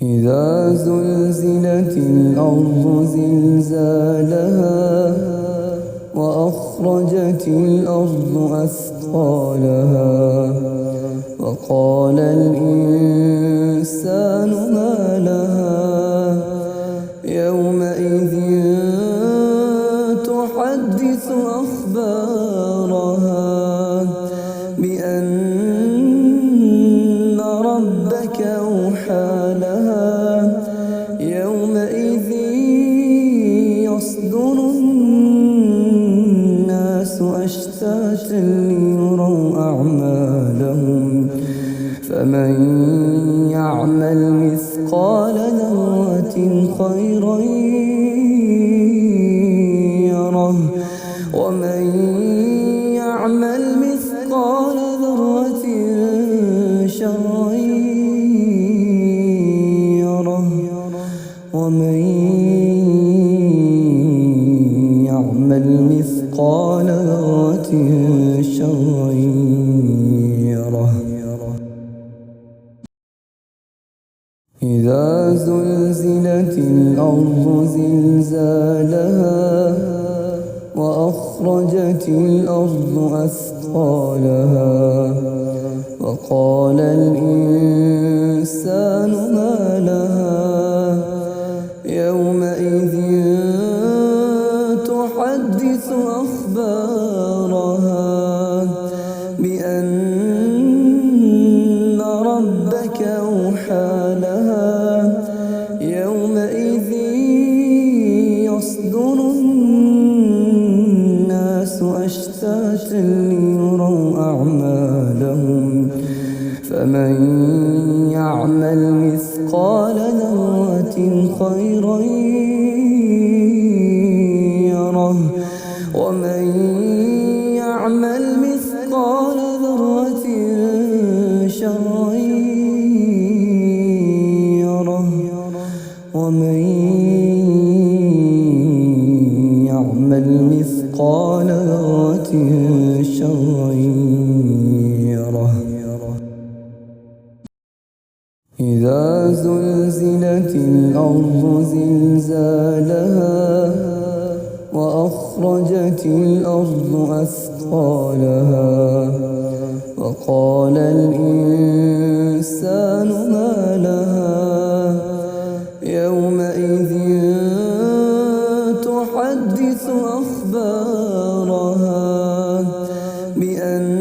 إذا زلزلت الأرض زلزالها وأخرجت الأرض أثقالها وقال الإنسان ما لها يومئذ تحدث أخبارها بأن ربك أوحى لها يومئذ يصدر الناس أشتاتا ليروا أعمالهم فمن يعمل مثقال ذرة خيرا يره ومن يعمل مثقال ذرة شرا يره ومن يعمل مثقال ذرة شرا يره. إذا زلزلت الأرض زلزالها وأخرجت الأرض أثقالها وقال الإنسان ما لها يومئذ تحدث أخبارها بأن ربك أوحى لها يومئذ يصدر الناس أشتاتا ليروا أعمالهم فمن يعمل مثقال ذرة خيرا يره ومن يعمل مثقال ذرة شرا يره ومن يعمل مثقال ذرة شرا يره. إذا زلزلت الأرض زلزالها وأخرجت الأرض أثقالها وقال الإنسان ما لها يومئذ تحدث أخبارها بأن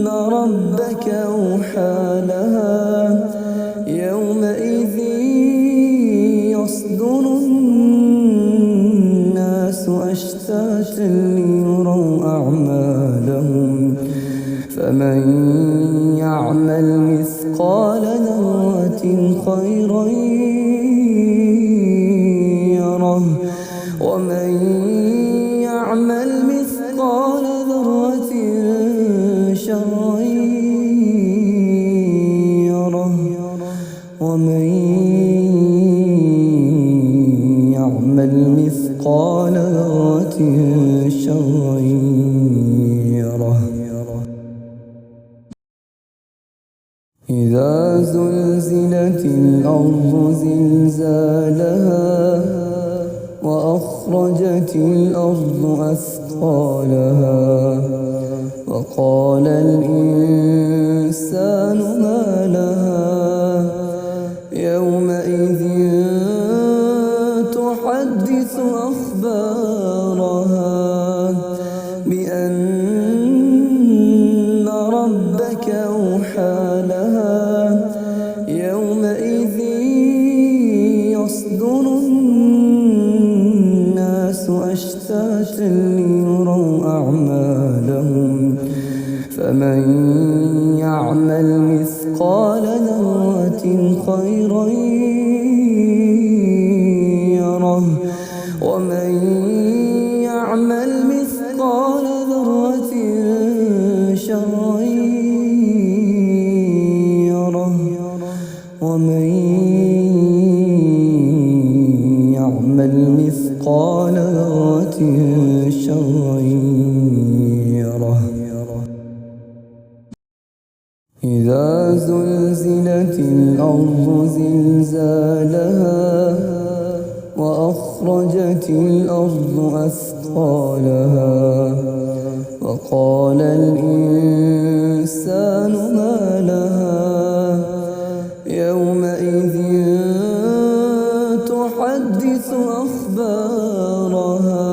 ربك أوحى لها يومئذ يصدر الناس أشتاتا ليروا أعمالهم فمن يعمل مثقال ذرة خيرا يره ومن يعمل مثقال ذرة شرا يره ومن يعمل مثقال ذرة شرا يره. إذا زلزلت الأرض زلزالها وأخرجت الأرض أثقالها وقال الإنسان ما لها يومئذ تحدث أخبارها بأن ربك أوحى لها يومئذ يصدر الناس أشتاتا ليروا أعمالهم فمن يعمل مثقال ذرة خيرا يره ومن يعمل مثقال ذرة شرا يره ومن يعمل مثقال ذرة شرا يره. إذا زلزلت الأرض زلزالها وأخرجت الأرض أثقالها وقال الإنسان ما لها يومئذ تحدث أخبارها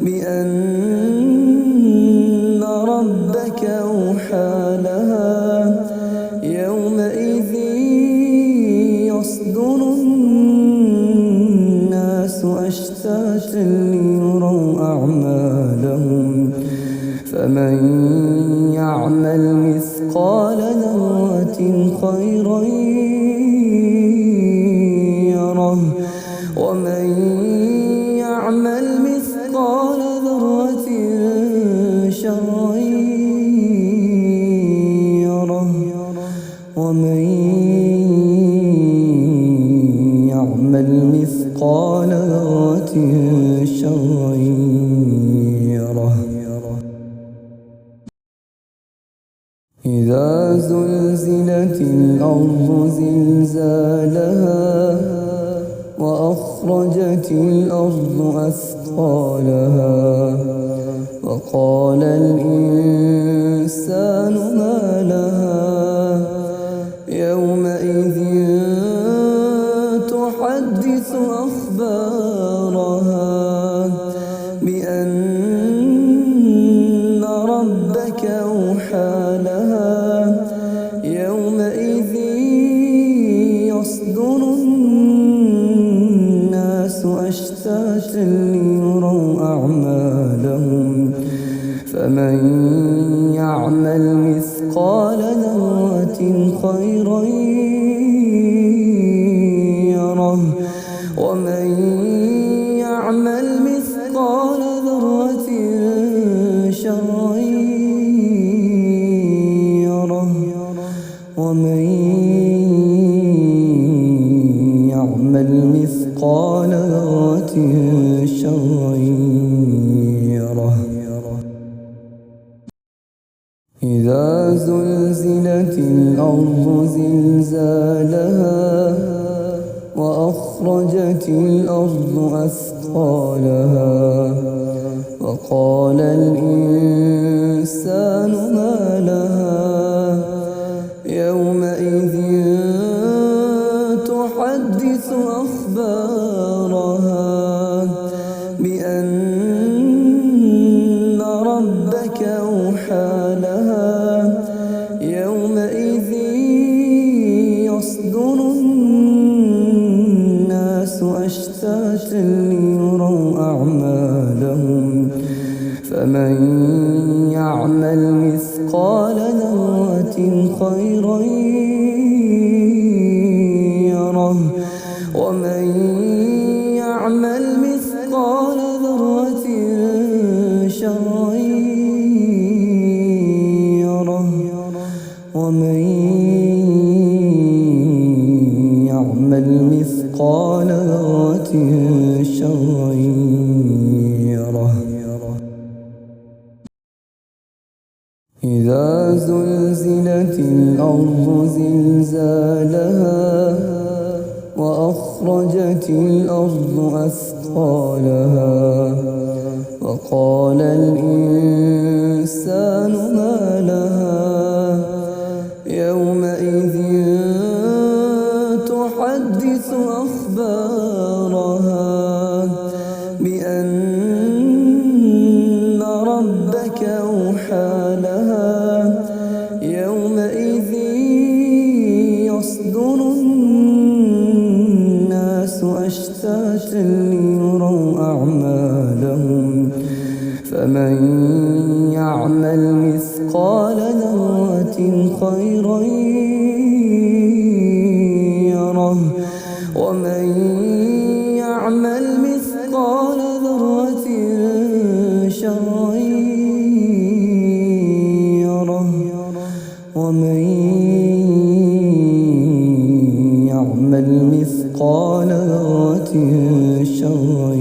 بأن ربك أوحى لها يومئذ يصدر الناس أشتاتا ليروا أعمالهم فمن يعمل مثقال ذرة خيرا يره ومن يعمل مثقال ذرة شرا يره ومن يعمل مثقال ذرة شرا يره إذا زلزلت الأرض زلزالها وأخرجت الأرض أثقالها وقال الإنسان ما لها يومئذ تحدث أخبارها بأن ربك أوحى لها يومئذ يصدر الناس أشتاتا ليروا أعمالهم فمن يعمل مثقال ذرة خيرا يره ومن يعمل مثقال ذرة شرا يره ومن يعمل مثقال ذرة شرا يره إذا زلزلت الأرض زلزالها وأخرجت الأرض أثقالها وقال الإنسان ما لها يومئذ تحدث أخبارها بأن ربك أوحى لها يومئذ يصدر الناس أشتاتا ليروا أعمالهم فمن يعمل مثقال ذرة خيرا يره ومن يعمل مثقال ذرة شرا يره ومن يعمل مثقال ذرة شرا يره إذا زلزلت الأرض زلزالها وأخرجت الأرض أثقالها وقال الإنسان ما لها يومئذ تحدث أخبارها بأن ربك أوحى لها يومئذ يصدر الناس أشتاتا ليروا أعمالهم فمن يعمل مثقال ذرة خيرا يره ومن يعمل مثقال ذرة شرا يره ومن يعمل مثقال ذرة شرا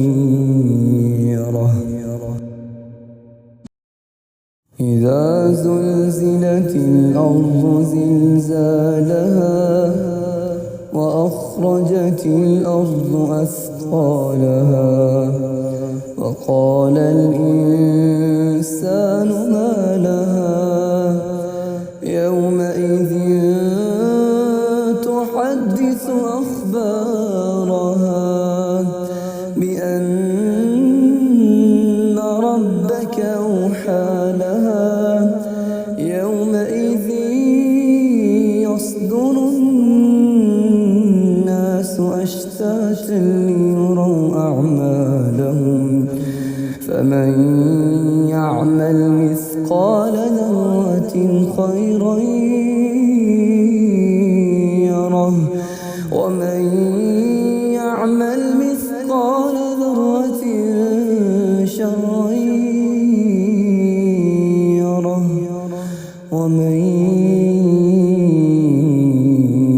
يره إذا إذا زلزلت الأرض زلزالها وأخرجت الأرض أثقالها وقال الإنسان ما لها يومئذ تحدث أخبارها بأن ربك أوحى لها يومئذ يصدر الناس أشتاتا ليروا أعمالهم فمن يعمل مثقال ذرة خيرا يره ومن يعمل مثقال ذرة شرا يره ومن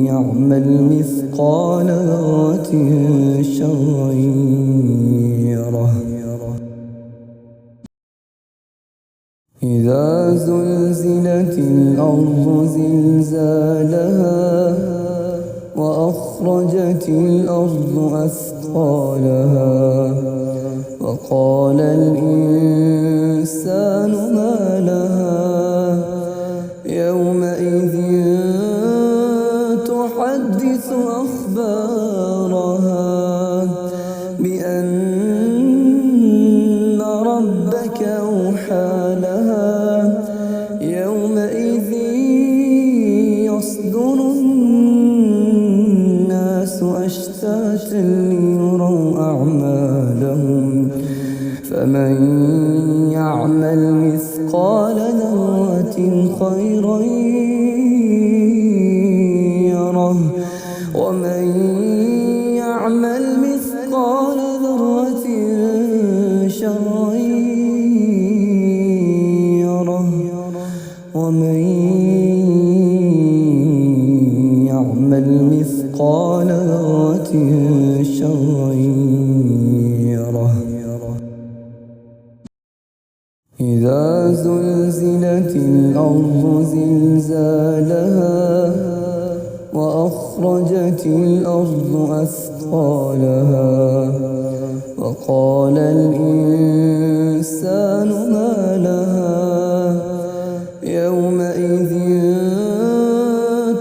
يعمل مثقال ذرة شرا يره. إذا زلزلت الأرض زلزالها وأخرجت الأرض أثقالها وقال الإنسان ما لها يومئذ تحدث أخبارها بأن ربك أوحى لها يومئذ يصدر الناس أشتاتا ليروا أعمالهم فمن يعمل مثقال ذرة خيرا يره ومن يعمل مثقال ذرة شرا يره ومن يعمل مثقال ذرة شرا يره. إذا زلزلت الأرض زلزالها وأخرجت الأرض أثقالها وقال الإنسان ما لها يومئذ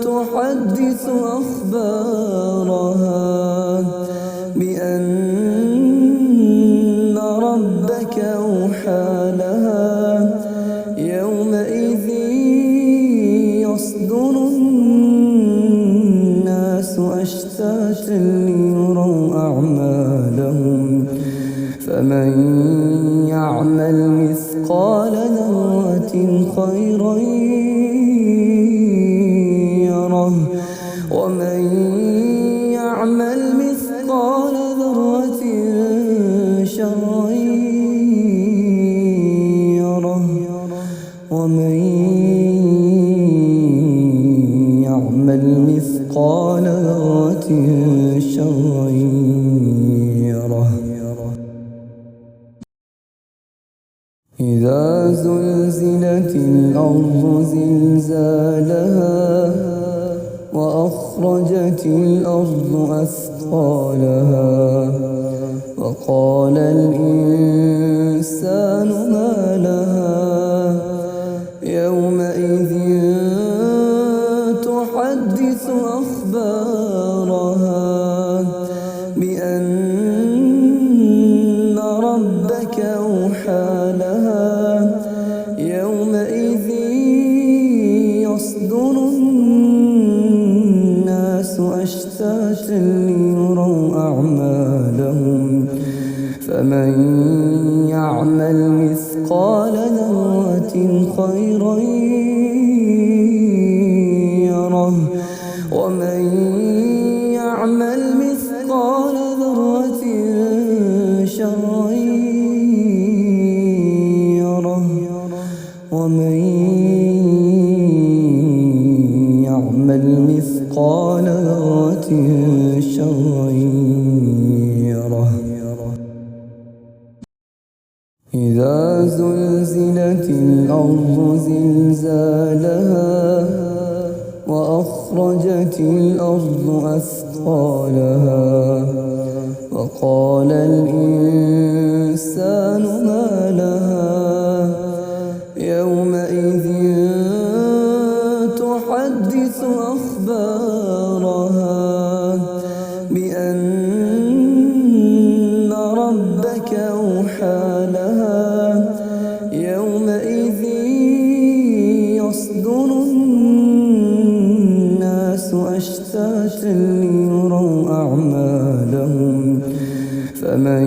تحدث أخبارها بأن ربك أوحى لها يومئذ يصدر الناس أشتاتا ليروا أعمالهم فمن يعمل مثقال ذرة خيرا يره ومن يعمل مثقال ذرة شرا يره ومن يعمل مثقال ذرة شرا يره. إذا زلزلت الأرض زلزالها وأخرجت الأرض أثقالها وقال الإنسان ما لها يومئذ تحدث أخبارها بأن ربك أوحى لها يومئذ يصدر الناس أشتاتا ليروا أعمالهم فمن يعمل مثقال ذرة خيرا يره ومن يعمل مثقال ذرة شرا يره ومن يعمل مثقال ذرة شرا يره. إذا زلزلت الأرض زلزالها وأخرجت الأرض أثقالها وقال الإنسان ما لها يومئذ تحدث أخبارها بأن ربك أوحى لها يومئذ يصدر الناس أشتاتا ليروا أعمالهم فمن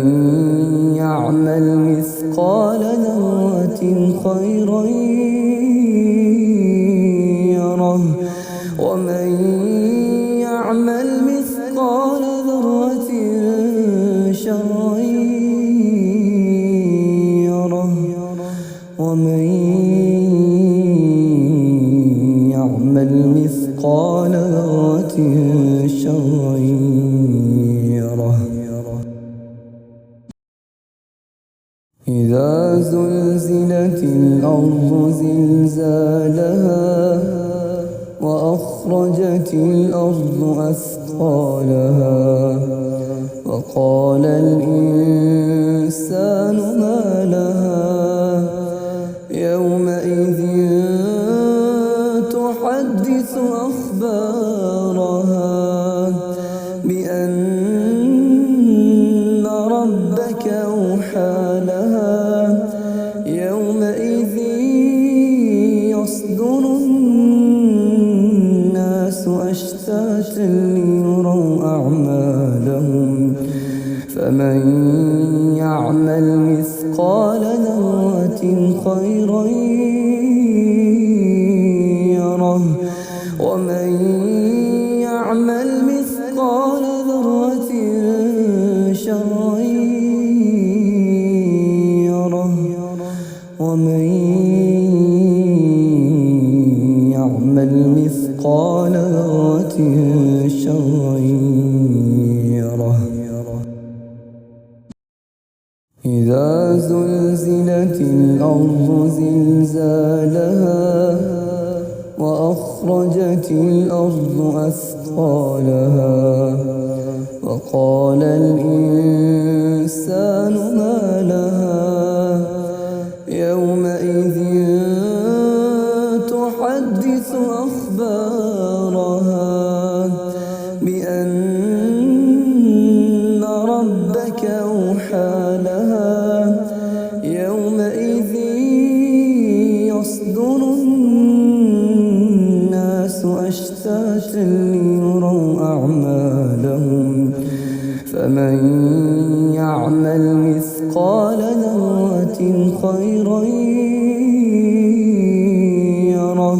يعمل مثقال ذرة خيرا يره ومن يعمل مثقال ذرة شرا يره ومن يعمل مثقال ذرة شرا يره إذا زلزلت الأرض زلزالها وأخرجت الأرض أثقالها وقال الإنسان ما لها يومئذ تحدث أخبارها بأن ربك أوحى لها يومئذ يصدر الناس أشتاتا ليروا أعمالهم فمن يعمل مثقال ذرة خيرا يره ومن يعمل مثقال ذرة شرا يره ومن يعمل مثقال ذرة شرا يره إذا زلزلت الأرض زلزالها وأخرجت الأرض أثقالها وقال الإنسان ما لها يومئذ تحدث أخبارها بأن ربك أوحى لها يومئذ يصدر الناس أشتاتا ليروا أعمالهم فمن يعمل مثقال ذرة خيرا يره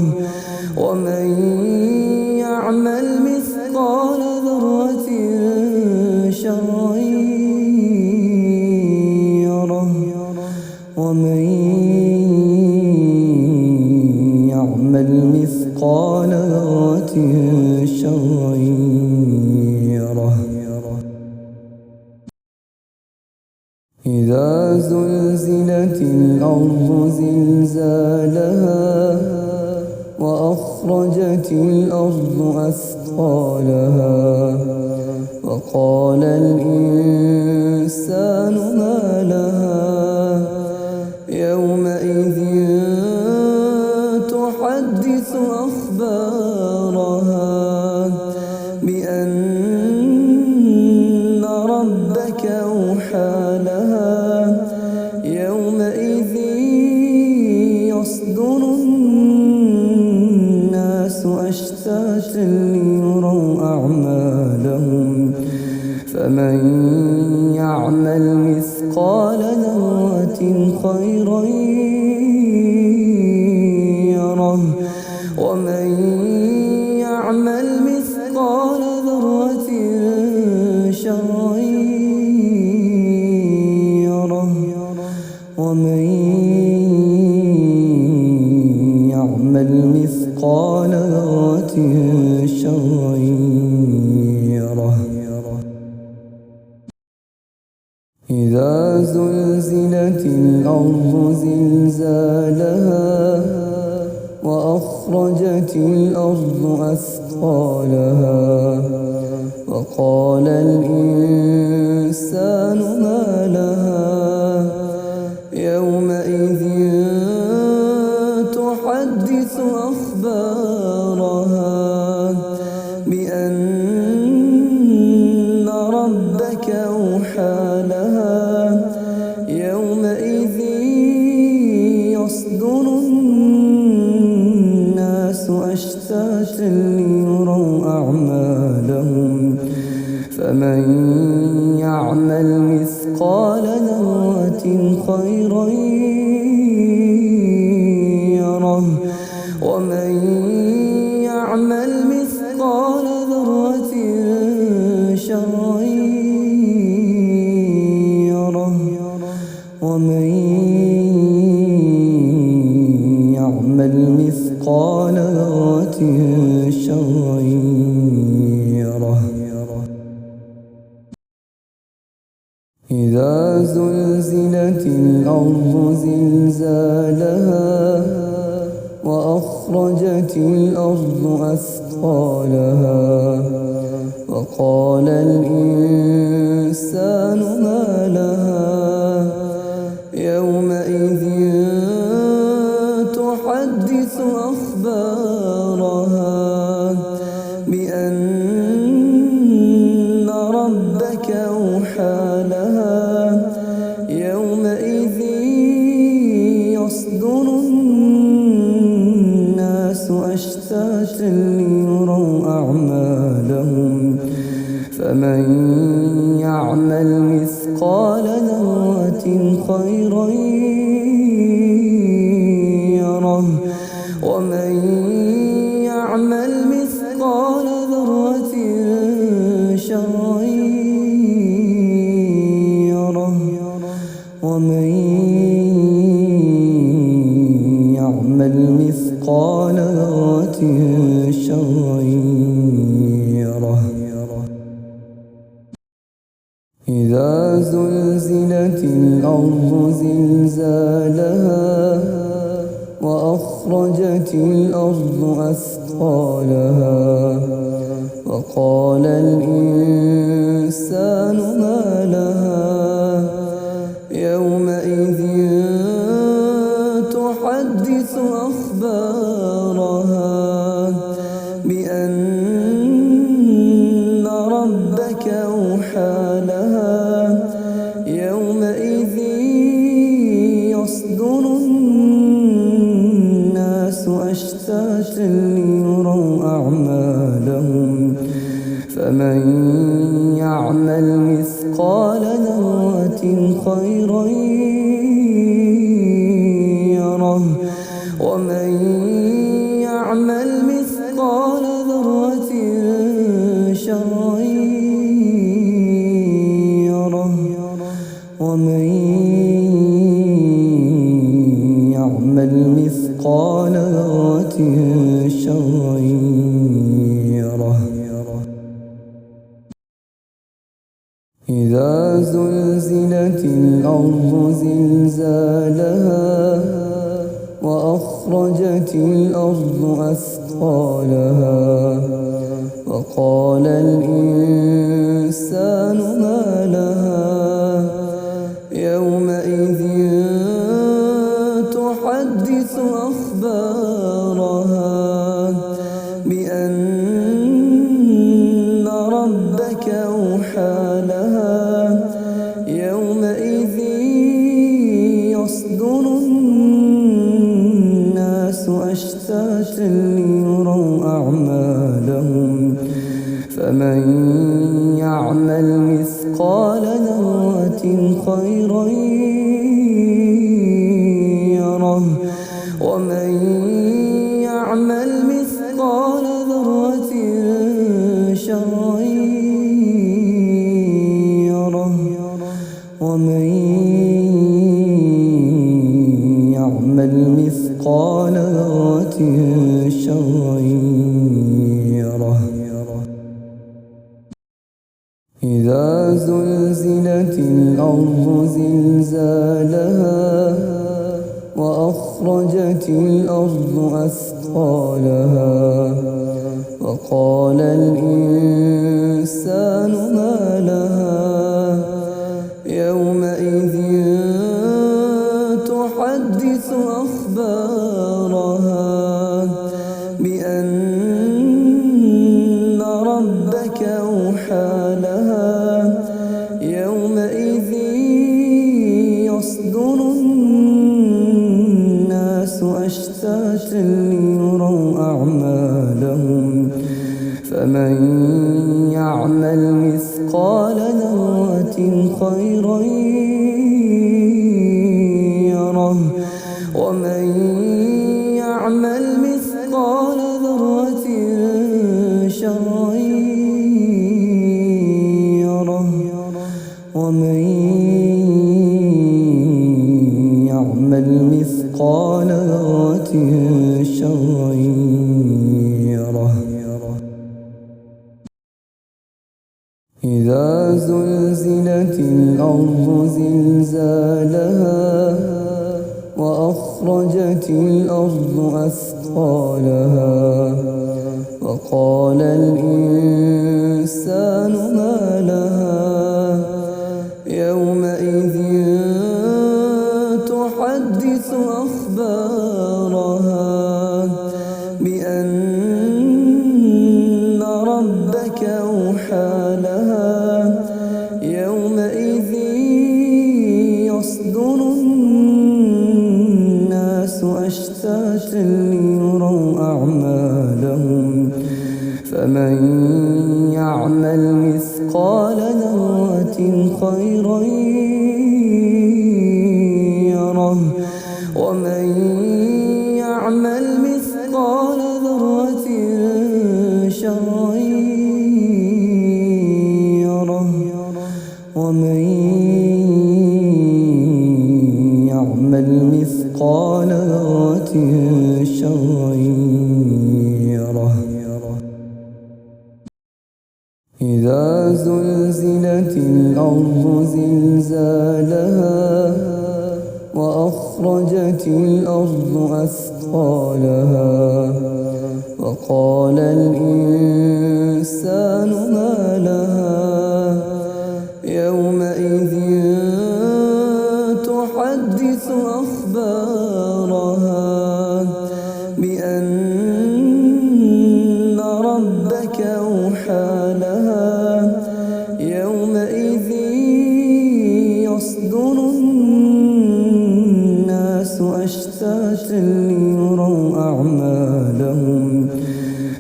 ومن يعمل مثقال ذرة شرا يره ومن يعمل مثقال ذرة شرا يره إذا زلزلت الأرض زلزالها وأخرجت الأرض أثقالها وقال الإنسان ما لها يومئذ تحدث أخبارها بأن ربك أوحى لها يومئذ يصدر الناس أشتاتا ليروا أعمالهم فمن يعمل مثقال ذرة خيرا يره ومن يعمل مثقال ذرة شرا يره ومن يعمل مثقال ذرة شرا يره إذا إذا زلزلت الأرض زلزالها وأخرجت الأرض أثقالها وقال الإنسان ما لها يومئذ تحدث أخبارها بأن ربك أوحى لها يومئذ يصدر الناس أشتاتا ليروا أعمالهم فمن يعمل مثقال ذرة خيرا يره ومن يعمل مثقال ذرة شرا يره ومن يعمل مثقال ذرة شرا يره. إذا زلزلت الأرض زلزالها وأخرجت الأرض أثقالها وقال الإنسان ما لها يومئذ تحدث أخبارها بأن ربك أوحى لها يومئذ يصدر الناس أشتاتا ليروا أعمالهم فمن يعمل مثقال ذرة خيرا يره ومن يعمل مثقال ذرة شرا يره ومن يعمل مثقال ذرة شرا يره. إذا زلزلت الأرض زلزالها وأخرجت الأرض أثقالها وقال الإنسان ما لها يومئذ تحدث أخبارها بأن ربك أوحى لها يومئذ يصدر الناس أشتاتا ليروا أعمالهم فمن يعمل مثقال ذرة خيرا يره ومن يعمل مثقال ذرة شرا يره ومن يعمل مثقال ذرة شرا يره. إذا زلزلت الأرض زلزالها وأخرجت الأرض أثقالها وقال الإنسان ما لها يومئذ تحدث أخبارها بأن ربك أوحى لها يومئذ يصدر الناس أشتاتا ليروا أعمالهم فمن يعمل مثقال ذرة خيرا يره ومن يعمل مثقال ذرة شرا يره ومن يعمل مثقال ذرة شرا يره. إذا إذا زلزلت الأرض زلزالها وأخرجت الأرض أثقالها وقال الإنسان ما لها يومئذ تحدث أخبارها بأن ربك أوحى لها يومئذ يصدر الناس أشتاتا ليروا أعمالهم فمن يعمل مثقال ذرة خيرا يره ومن يعمل مثقال ذرة شرا يره ومن يعمل مثقال ذرة شرا يره. إذا زلزلت الأرض زلزالها وأخرجت الأرض أثقالها وقال الإنسان ما لها يومئذ تحدث أخبارها بأن ربك أوحى لها يومئذ يصدر الناس أشتاتا ليروا أعمالهم فمن يعمل مثقال ذرة خيرا يره ومن يعمل مثقال ذرة شرا يره ومن يعمل مثقال ذرة شرا يره. إذا زلزلت الأرض زلزالها وأخرجت الأرض أثقالها وقال الإنسان ما لها يومئذ تحدث أخبارها بأن ربك أوحى لها يومئذ يصدر الناس أشتاتا ليروا أعمالهم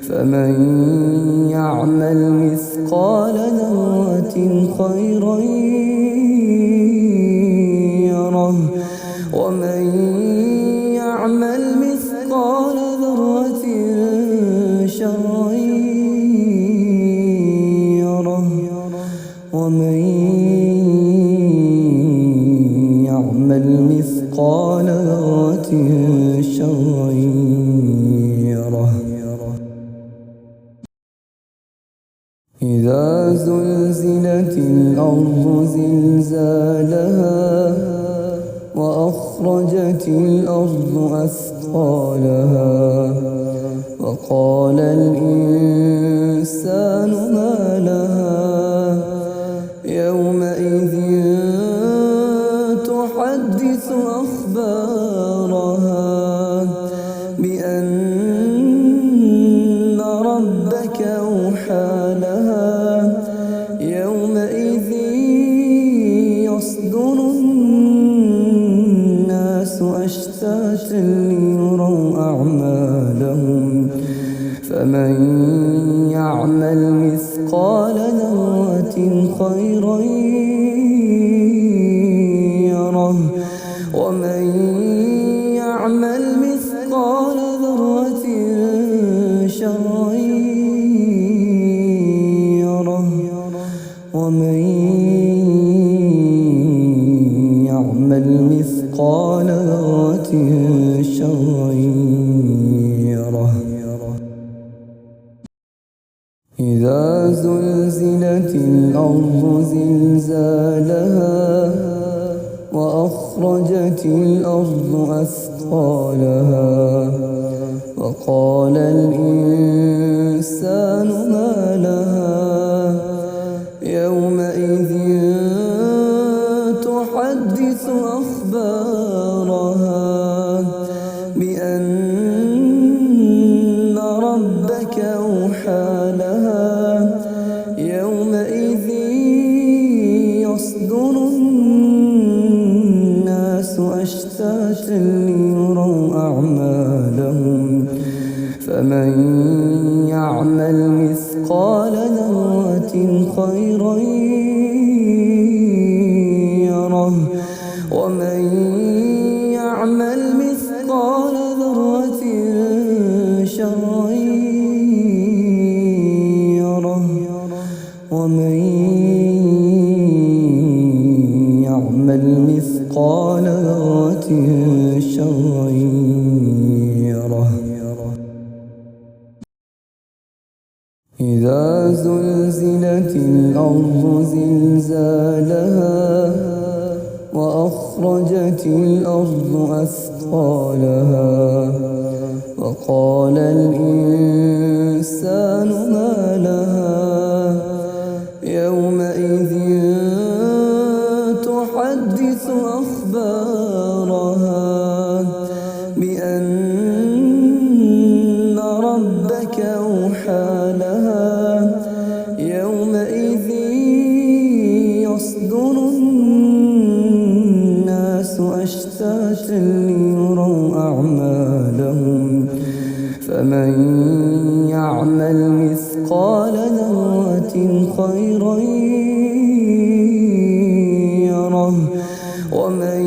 فمن يعمل مثقال ذرة خيرا يره ومن يعمل مثقال ذرة شرا يره ومن يعمل مثقال ذرة شرا يره. إذا زلزلت الأرض زلزالها وأخرجت الأرض أثقالها وقال الإنسان ما لها يومئذ تحدث أخبارها بأن ربك أوحى لها يومئذ يصدر الناس أشتاتا ليروا أعمالهم فمن يعمل مثقال ذرة خيرا يره ومن يعمل مثقال ذرة شرا يره ومن يعمل مثقال ذرة شرا يره. إذا زلزلت الأرض زلزالها وأخرجت الأرض أثقالها وقال الإنسان ما لها يومئذ تحدث أخبارها بأن ربك أوحى لها يومئذ يصدر الناس أشتاتا ليروا أعمالهم فمن يعمل مثقال ذرة خيرا يره ومن يعمل مثقال ذرة شرا يره ومن يعمل مثقال ذرة شرا يره. إذا زلزلت الأرض زلزالها وأخرجت الأرض أثقالها وقال الإنسان ما لها يومئذ تحدث أخبارها بأن ربك أوحى لها يومئذ يصدر الناس أشتاتا ليروا أعمالهم فمن يعمل مثقال ذرة خيرا يره ومن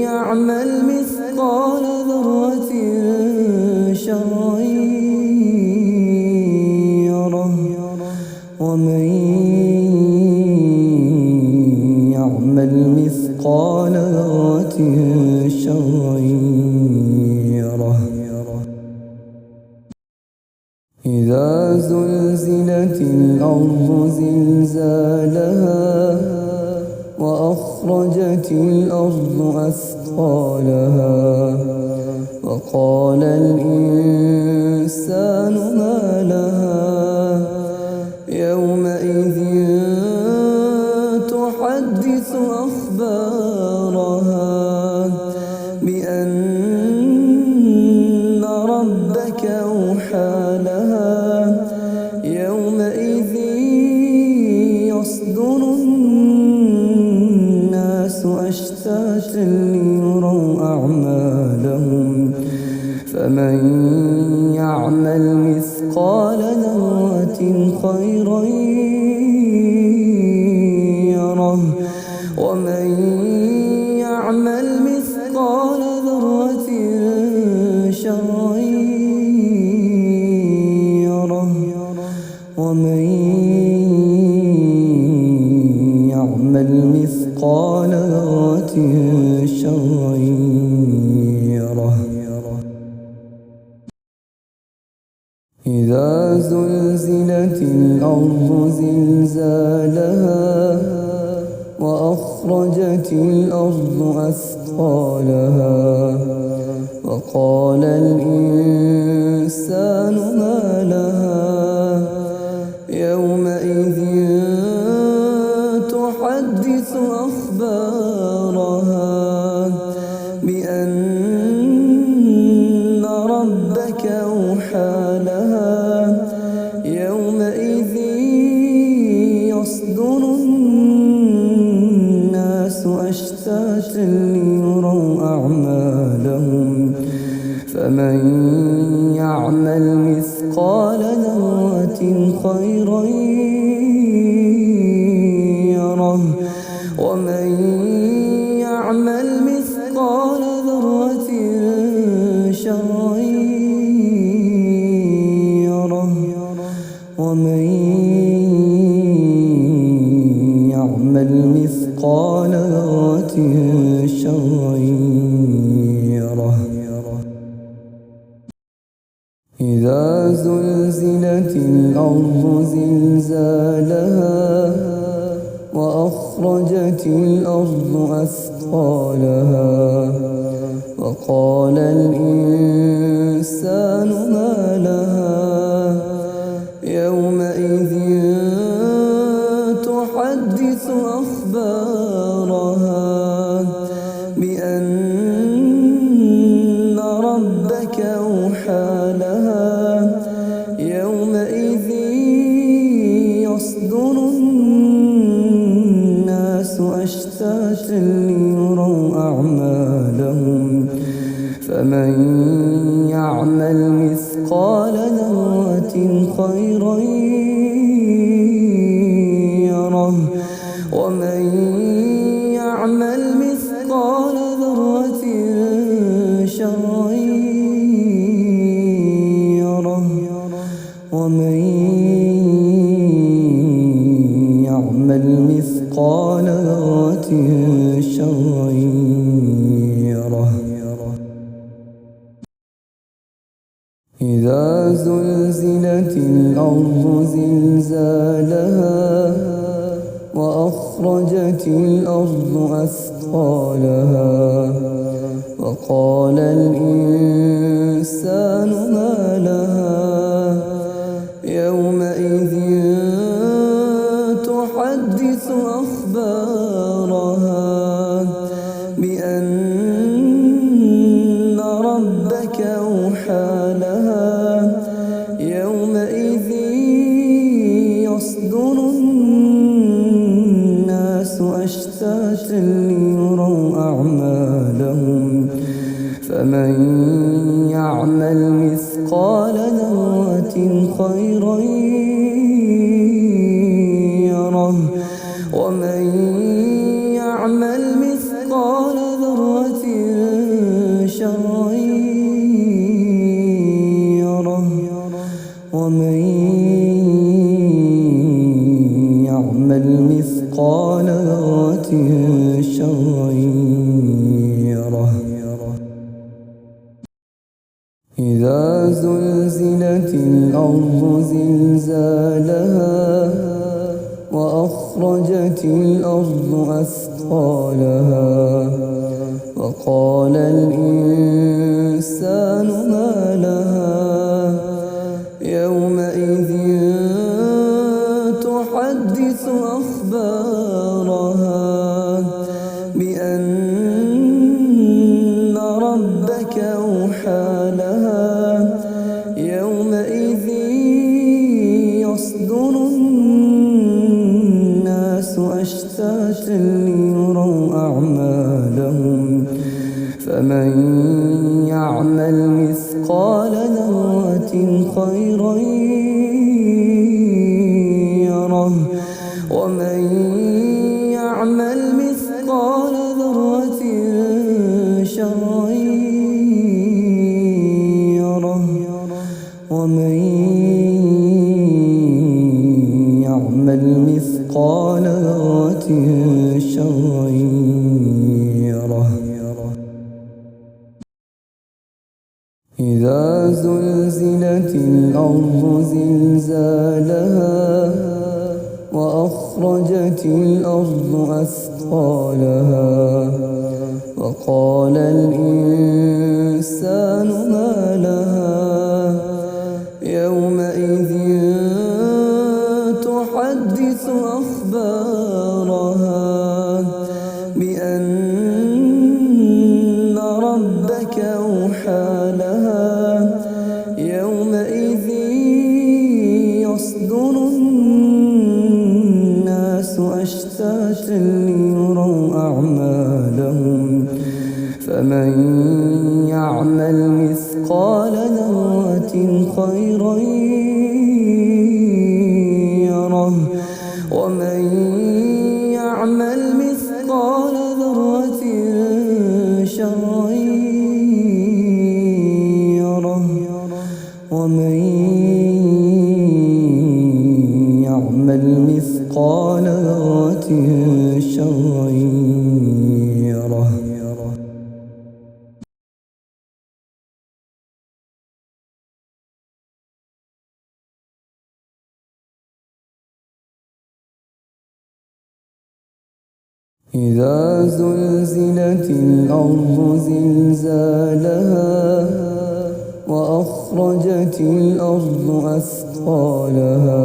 يعمل مثقال ذرة شرا يره ومن يعمل مثقال ذرة شرا يره. إذا زلزلت الأرض زلزالها وأخرجت الأرض أثقالها وقال الإنسان ما لها يومئذ تحدث أخبارها بأن ربك أوحى لها يومئذ يصدر الناس أشتاتا ليروا أعمالهم فمن يعمل مثقال ذرة خيرا يره ومن يعمل مثقال ذرة شرا يره ومن يعمل مثقال ذرة شرا يره. إذا زلزلت الأرض زلزالها وأخرجت الأرض أثقالها وقال الإنسان ما لها يومئذ تحدث أخبارها بأن ربك أوحى لها يومئذ يصدر الناس أشتاتا ليروا أعمالهم فمن يعمل مثقال ذرة خيرا يره ومن يعمل مثقال ذرة شرا يره ومن يعمل مثقال ذرة شرا يره. إذا زلزلت الأرض زلزالها وأخرجت الأرض أثقالها وقال الإنسان ما لها يومئذ تحدث أخبارها بأن ربك أوحى لها يومئذ يصدر الناس أشتاتا ليروا أعمالهم فمن يعمل مثقال ذرة خيرا يره ومن يعمل مثقال ذرة شرا يره ومن يعمل مثقال ذرة شرا يره. إذا زلزلت الأرض زلزالها وأخرجت الأرض أثقالها وقال الإنسان ما لها يومئذ تحدث أخبارها بأن ربك أوحى لها يومئذ يصدر الناس أشتاتا ليروا أعمالهم فمن يعمل مثقال ذرة خيرا يره ومن يعمل مثقال ذرة شرا يره ومن يعمل مثقال ذرة شرا يره. إذا زلزلت الأرض زلزالها وأخرجت الأرض أثقالها وقال الإنسان ما لها يومئذ تحدث أخبارها بأن ربك أوحى لها يومئذ يصدر الناس أشتاتا ليروا أعمالهم فمن يعمل مثقال ذرة خيرا يره ومن يعمل مثقال ذرة شرا يره ومن يعمل مثقال ذرة شرا يره. إذا زلزلت الأرض زلزالها وأخرجت الأرض أثقالها وقال الإنسان ما لها يومئذ تحدث أخبارها بأن ربك أوحى لها يومئذ يصدر الناس أشتاتا ليروا أعمالهم فمن يعمل مثقال ذرة خيرا يره ومن يعمل مثقال ذرة شرا يره ومن يعمل مثقال ذرة شرا يره. إذا زلزلت الأرض زلزالها وأخرجت الأرض أثقالها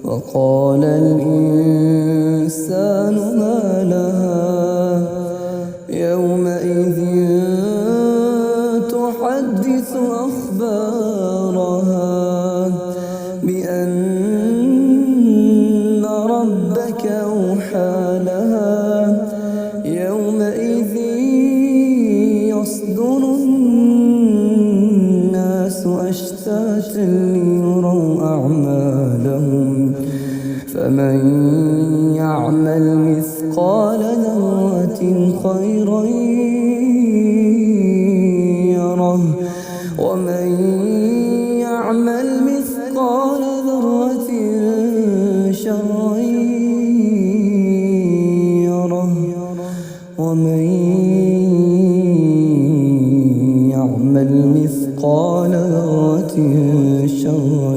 وقال الإنسان ما لها يومئذ تحدث أخبارها بأن ربك أوحى لها يومئذ يصدر الناس أشتاتا ليروا أعمالهم فمن يعمل مثقال ذرة خيرا يره ومن يعمل مثقال ذرة شرا يره ومن يعمل مثقال ذرة شرا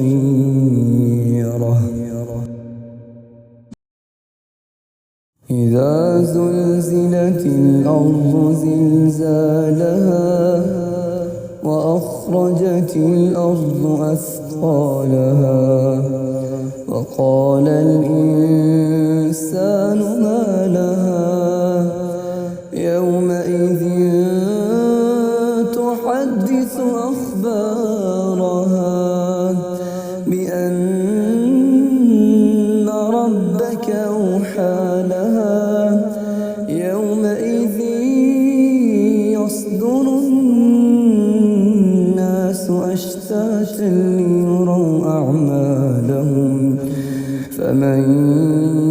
يره إذا زلزلت الأرض زلزالها وأخرجت الأرض أثقالها وقال الإنسان ما لها يومئذ تحدث أخبارها بأن ربك أوحى لها يومئذ يصدر الناس أشتاتا ليروا أعمالهم فمن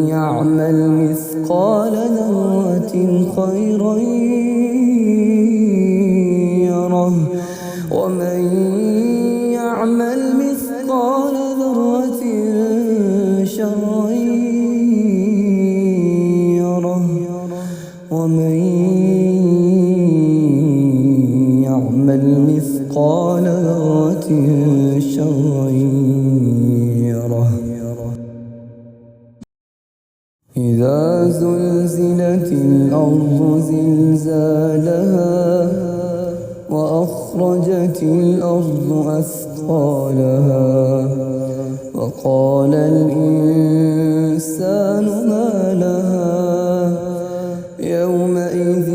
يعمل مثقال ذرة خيرا يره ومن يعمل مثقال ذرة شرا يره ومن يعمل مثقال ذرة شرا يره إذا زلزلت الأرض زلزالها وأخرجت الأرض أثقالها وقال الإنسان ما لها يومئذ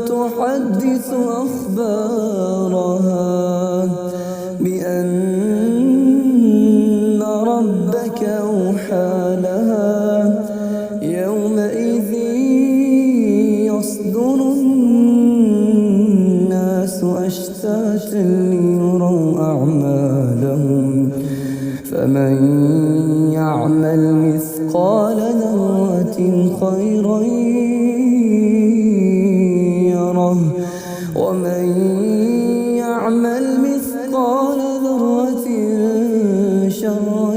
تحدث أخبارها بأن ربك أوحى لها يومئذ يصدر الناس أشتاتا ليروا أعمالهم فمن يعمل مثقال ذرة خيرا يره ومن يعمل مثقال ذرة شرا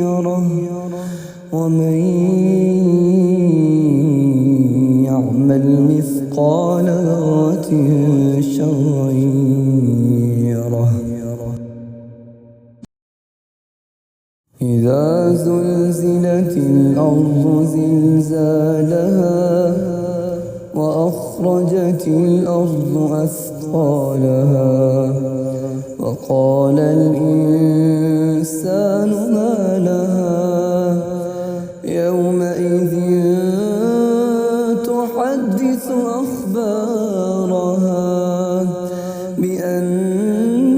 يره ومن يعمل مثقال ذرة شرا يره إذا زلزلت الأرض زلزالها وأخرجت الأرض أثقالها وقال الإنسان ما لها يومئذ تحدث أخبارها بأن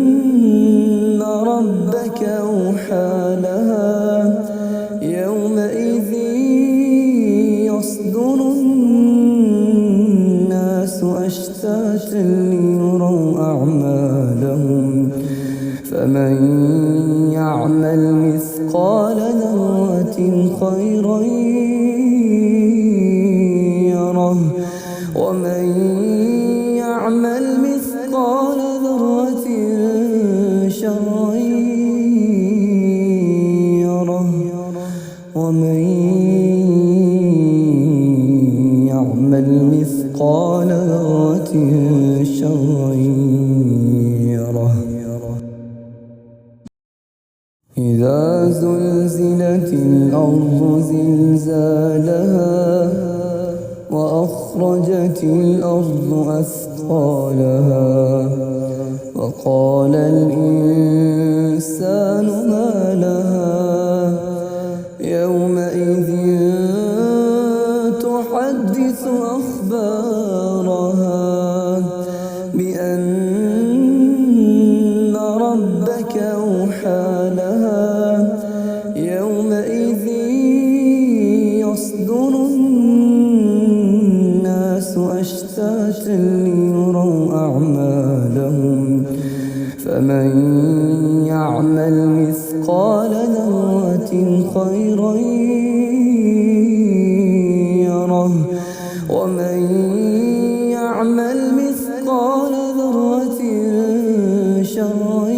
ربك أوحى لها يومئذ يصدر الناس أشتاتا ليروا أعمالهم فمن يعمل مثقال ذرة خيرا يره ومن يعمل مثقال ذرة شرا يره ومن يعمل مثقال ذرة شرا يره إذا زلزلت الأرض زلزالها وأخرجت الأرض أثقالها وقال الإنسان ما لها يومئذ تحدث أخبارها بأن ربك أوحى لها يومئذ يصدر الناس أشتاتا ليروا أعمالهم فمن يعمل مثقال ذرة خيرا يره ومن يعمل مثقال ذرة شرا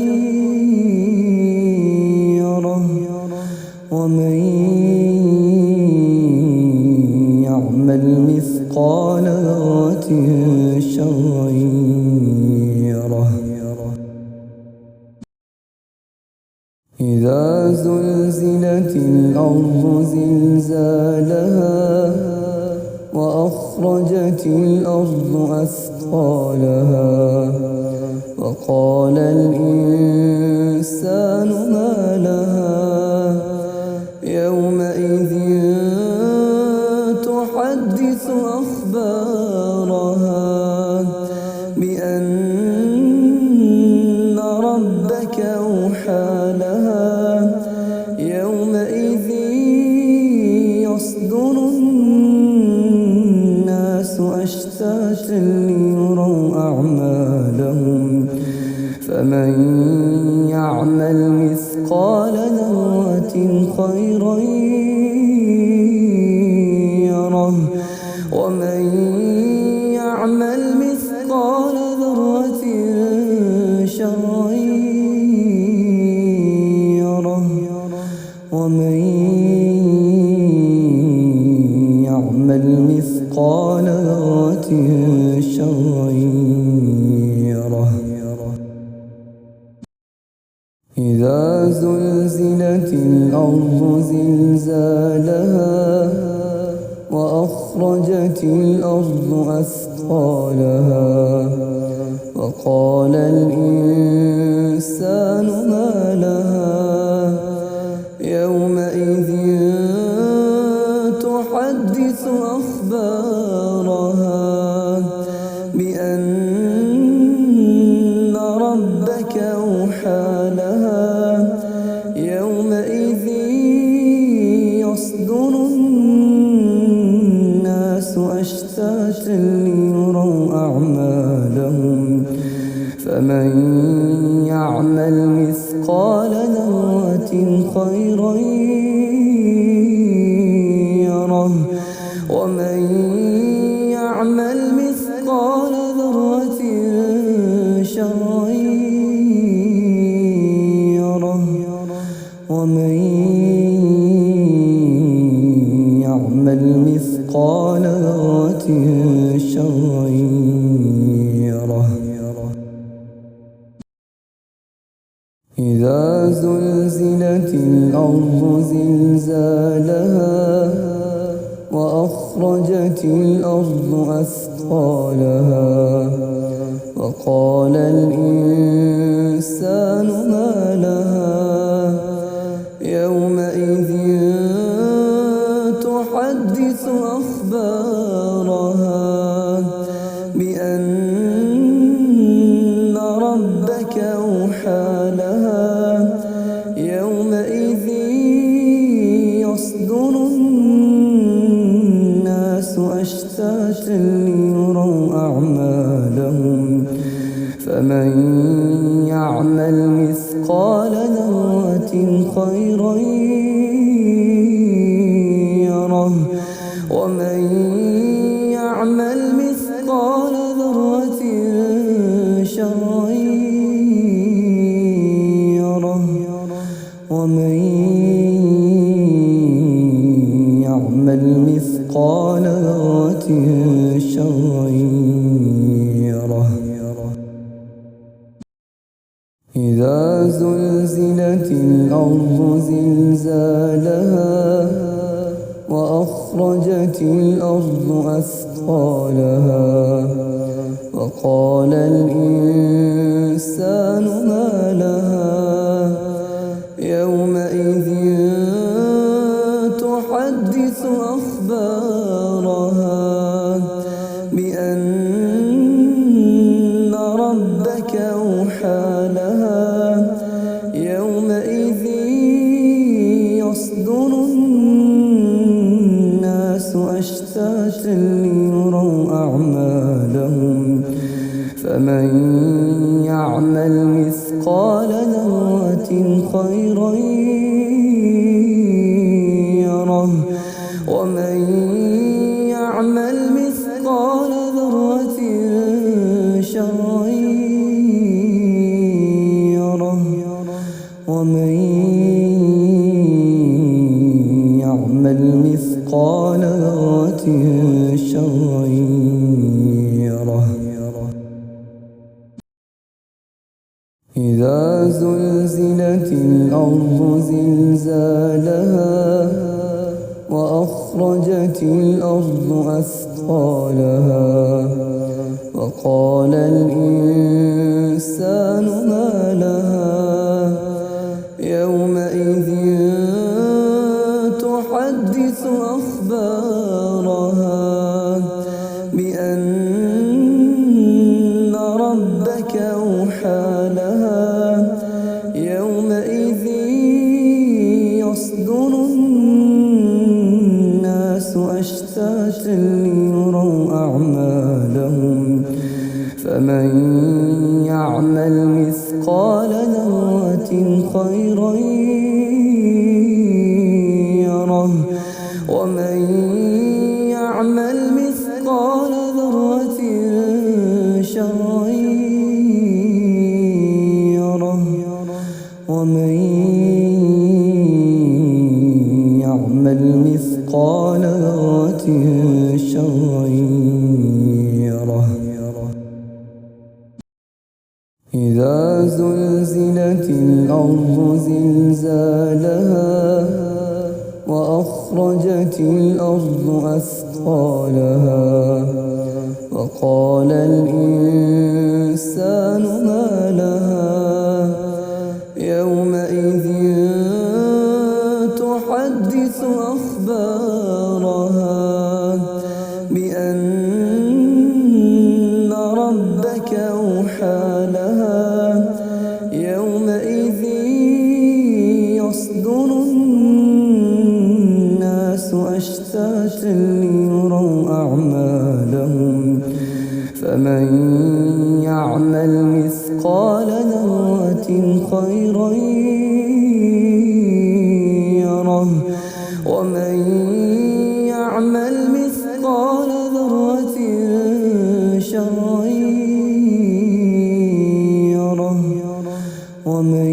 يره ومن يعمل مثقال ذرة شرا يره إذا زلزلت الأرض زلزالها وأخرجت الأرض أثقالها وقال الإنسان ما لها يومئذ تحدث أخبارها بأن ربك أوحى لها يومئذ يصدر الناس أشتاتا ليروا أعمالهم فمن يعمل مثقال ذرة خيرا يره ومن يعمل مثقال ذرة شرا يره ومن يعمل مثقال ذرة شرا يره إذا زلزلت الأرض زلزالها وأخرجت الأرض أثقالها وقال الإنسان ما لها يومئذ تحدث أخبارها بأن ربك أوحى لها يومئذ يصدر الناس أشتاتا ليروا أعمالهم فمن يعمل مثقال ذرة خيرا يره ومن يعمل مثقال ذرة شرا يره ومن يعمل مثقال ذرة شرا يره إذا زلزلت الأرض زلزالها وأخرجت الأرض أثقالها وقال الإنسان ما لها يومئذ تحدث أخبارها بأن ربك أوحى لها يومئذ يصدر الناس أشتاتا ليروا أعمالهم فمن يعمل مثقال ذرة خيرا يره ومن يعمل مثقال ذرة شرا يره ومن يعمل مثقال ذرة شرا يره إذا زلزلت زلزلت الأرض زلزالها وأخرجت الأرض أثقالها وقال الإنسان ما لها يومئذ تحدث أخبارها بأن ربك أوحى لها يومئذ يصدر الناس أشتاتا ليروا أعمالهم فمن يعمل مثقال ذرة خيرا يره ومن يعمل مثقال ذرة شرا يره ومن يعمل مثقال ذرة شرا يره. إذا زلزلت الأرض زلزالها وأخرجت الأرض أثقالها وقال الإنسان ما لها يومئذ تحدث أخبارها بأن ربك أوحى لها يومئذ يصدر الناس أشتاتا ليروا أعمالهم فمن يعمل مثقال ذرة خيرا يره ومن يعمل مثقال ذرة شرا يره ومن يعمل مثقال ذرة شرا يره. إذا زلزلت الأرض زلزالها وأخرجت الأرض أثقالها وقال الإنسان ما لها يومئذ تحدث أخبارها بأن ربك أوحى لها يومئذ يصدر الناس أشتاتا ليروا أعمالهم فمن يعمل مثقال ذرة خيرا يره ومن يعمل مثقال ذرة شرا يره ومن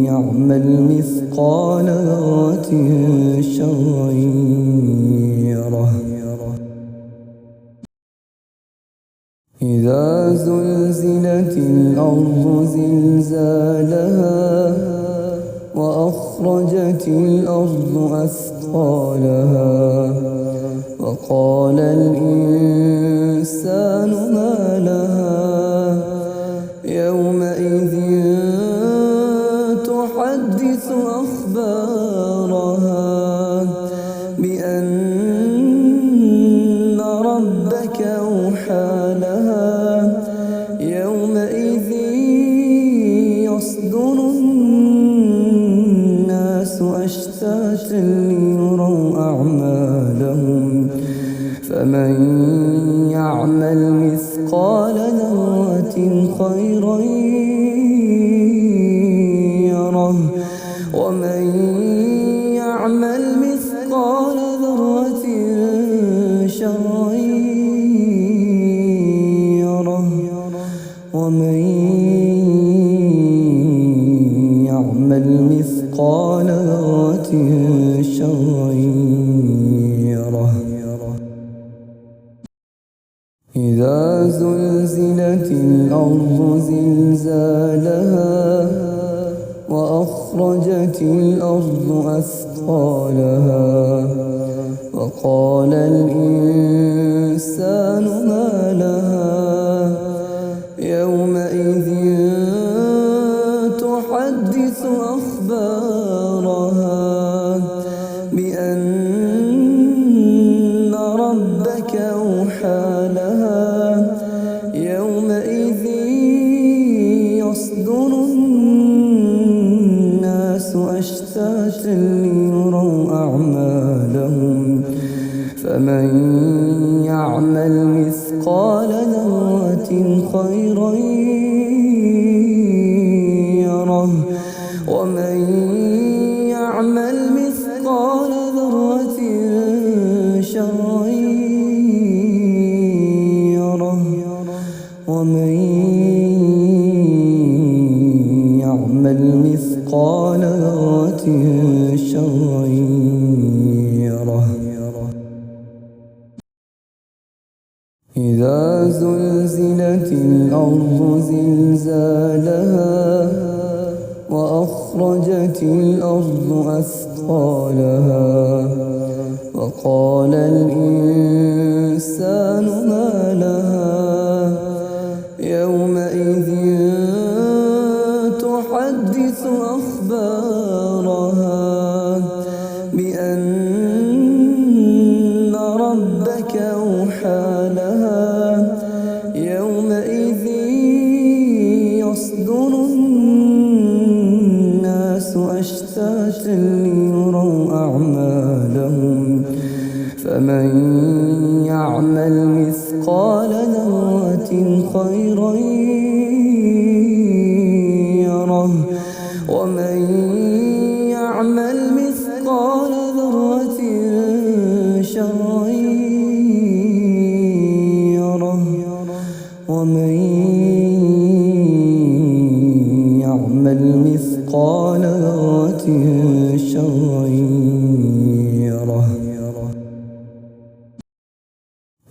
يعمل مثقال ذرة شرا يره. إذا زلزلت الأرض زلزالها وأخرجت الأرض أثقالها وقال الإنسان ما لها يومئذ تحدث أخبارها بأن ربك أوحى لها يومئذ يصدر الناس أشتاتا ليروا أعمالهم فمن يعمل مثقال ذرة خيرا يره ومن يعمل مثقال ذرة شرا يره ومن يعمل مثقال ذرة شرا يره. إذا زلزلت الأرض زلزالها وأخرجت الأرض أثقالها وقال الإنسان ما لها يومئذ تحدث أخبارها بأن ربك أوحى لها يومئذ يصدر الناس أشتاتا ليروا أعمالهم فمن يعمل مثقال ذرة خيرا يره ومن يعمل مثقال ذرة شرا يره ومن يعمل مثقال ذرة شرا يره إذا زلزلت الأرض زلزالها وأخرجت الأرض أثقالها وقال الإنسان ما لها يومئذ تحدث أخبارها بأن ربك أوحى لها يومئذ يصدر الناس أشتاتا ليروا أعمالهم فمن يعمل مثقال ذرة خيرا يره ومن يعمل مثقال ذرة شرا يره ومن يعمل مثقال ذرة شرا يره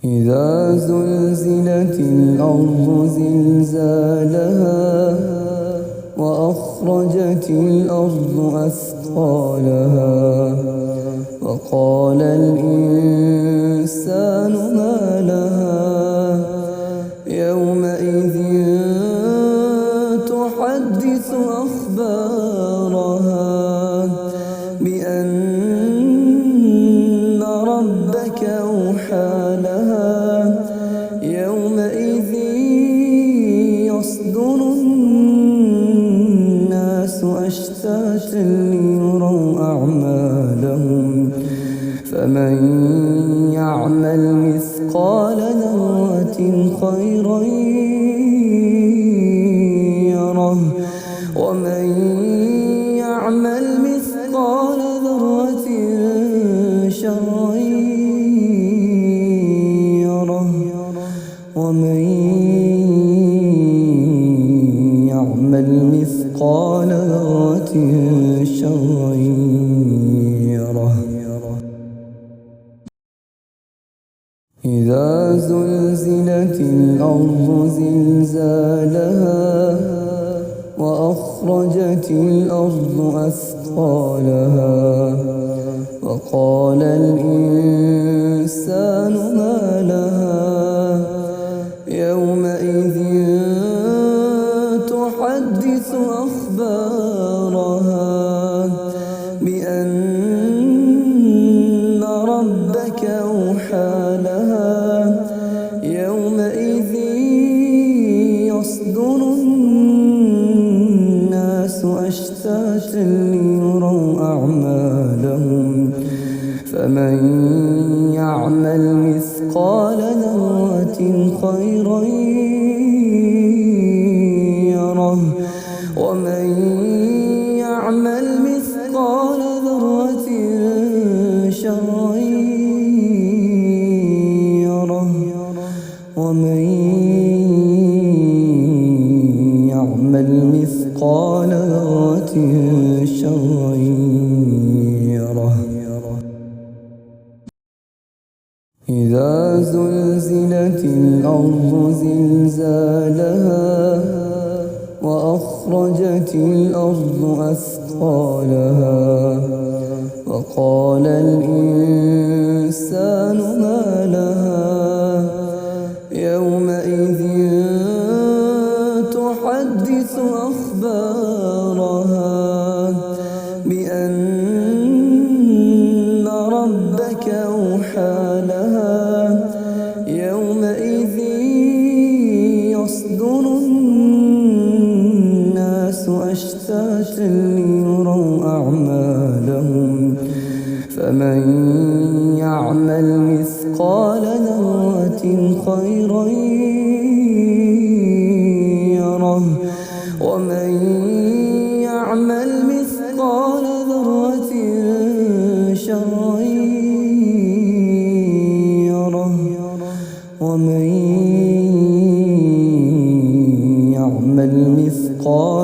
إذا زلزلت الأرض زلزالها وأخرجت الأرض أثقالها وقال الإنسان ما لها يومئذ تحدث أخبارها بأن ربك أوحى لها يومئذ يصدر الناس أشتاتا ليروا أعمالهم فمن يعمل مثقال ذرة خيرا يره ومن يعمل مثقال ذرة شرا يره ومن يعمل مثقال ذرة شرا يره إذا زلزلت الأرض زلزالها وأخرجت الأرض أثقالها وقال الإنسان ما لها يومئذ تحدث أخبارها بأن ربك أوحى لها يومئذ يصدر الناس أشتاتا ليروا أعمالهم فمن يعمل مثقال ذرة خيرا يره ومن يعمل مثقال ذرة شرا يره ومن يعمل مثقال ذرة شرا يره إذا زلزلت الأرض زلزالها وأخرجت الأرض أثقالها وقال الإنسان ما لها يومئذ تحدث أخبارها بأن ربك أوحى لها يومئذ يصدر الناس أشتاتا ليروا أعمالهم فمن يعمل مثقال ذرة خيرا يره ومن يعمل مثقال ذرة شرا يره ومن يعمل مثقال